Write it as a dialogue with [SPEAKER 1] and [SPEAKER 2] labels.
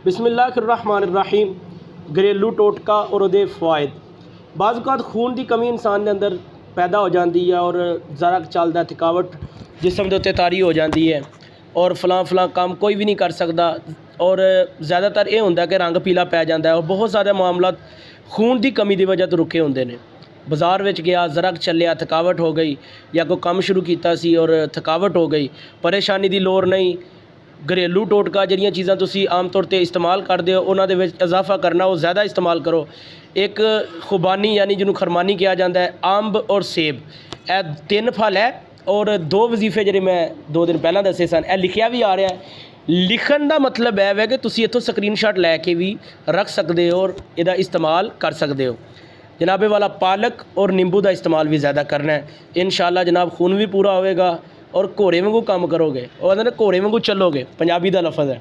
[SPEAKER 1] बिस्मिल्लाहिर्रहमानिर्रहीम। घरेलू टोटका और उहदे फ़वाइद। बाज़ औक़ात खून की कमी इंसान के अंदर पैदा हो जाती है और ज़रा चलदा थकावट जिसम के उत्ते तारी हो जाती है और फलां काम कोई भी नहीं कर सकता और ज़्यादातर ये होंदा कि रंग पीला पै जाता है और बहुत सारे मामला खून की कमी की वजह तो रुके होंदे ने। बाज़ार विच गया, ज़रा चलिया, थकावट हो गई, या कोई काम शुरू किया सी और थकावट हो गई, परेशानी की लोड़ नहीं। घरेलू टोटका जिहड़ियां चीज़ां तुसीं आम तौर पर इस्तेमाल करते हो उन्हां दे विच इजाफा करना, वो ज़्यादा इस्तेमाल करो। एक खुबानी यानी जिन्होंने खरमानी कहा जाता है, अंब और सेब, यह 3 फल है और 2 वजीफे जिहड़े मैं 2 दिन पहला दसे सन, यह लिखिया भी आ रहा है। लिखण का मतलब है कि तुसीं इत्थों स्क्रीनशॉट लैके भी रख सकते हो और इहदा इस्तेमाल कर सकते हो। जनाबे वाला पालक और नींबू का इस्तेमाल भी ज़्यादा करना है। इंशाअल्लाह जनाब खून भी पूरा होएगा और घोड़े वांगू काम करोगे, और घोड़े वांगू चलोगे, पंजाबी का लफज है।